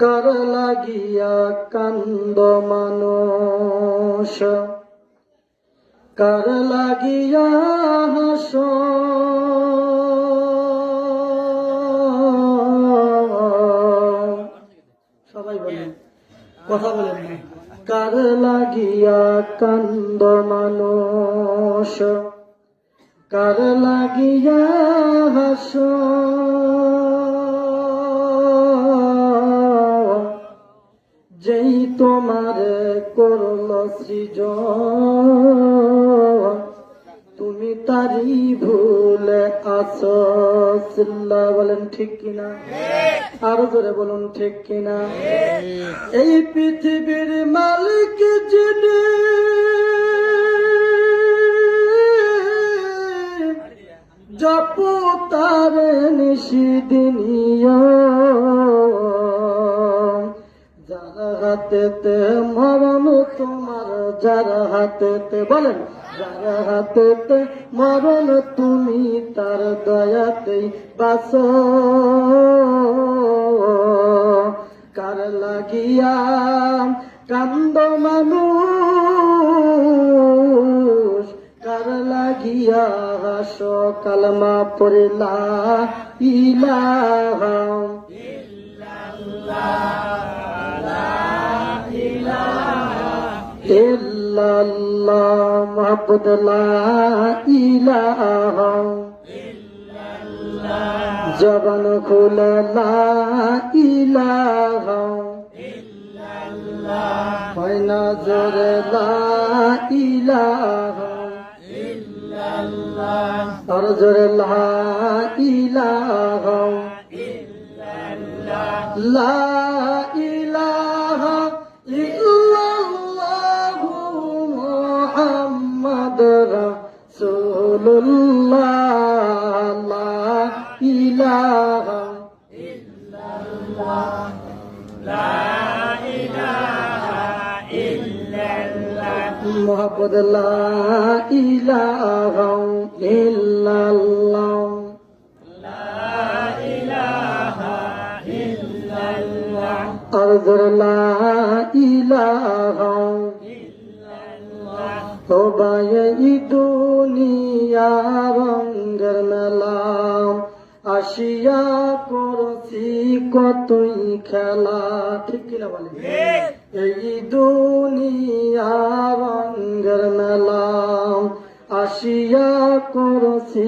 কার লাগিয়া কান্দ মানুষ, কার লাগিয়া হাস, সবাই বলেন, কথা বলেন না। কার লাগিয়া কান্দ মানুষ, কার লাগিয়া হাস, যেই তোমারে করল সৃজন, তুমি তারি ভুলে আছো। চিল্লা বলেন ঠিক কিনা, আরো জোরে বলুন ঠিক কিনা। এই পৃথিবীর মালিক যিনি, জপো তার নিশিদিনিয়া, যার হাতেতে মরণ তোমার, যার হাতেতে বলেন, যার হাতেতে মরণ তুমি তার দয়াতেই বাঁচো। কার লাগিয়া কান্দ মানুষ, কার লাগিয়া হাস, কালমা পড়ে লা ইলাহা ইল্লাল্লাহ, মুহাম্মদ লা ইলাহা, জবান খুলে লা ইলাহা, হয় না জোরে লা ইলাহা, আর জোরে লা ইলাহা, লা ইলাহা ইল্লাল্লাহু মুহাম্মাদুর রাসূলুল্লাহ, লা ইলাহা ইল্লাল্লাহ, লা ইলাহা ইল্লাল্লাহ, মুহাম্মদ লা ইলাহা ইল্লাল্লাহ, আর জোরে লা ইলাহা ইল্লাল্লাহ। ও ভাই এই দুনিয়া রঙের মেলা, আসিয়া করছি কতই খেলা, ঠিক কিনা বলে। এই দুনিয়া রঙের মেলা, আসিয়া করছি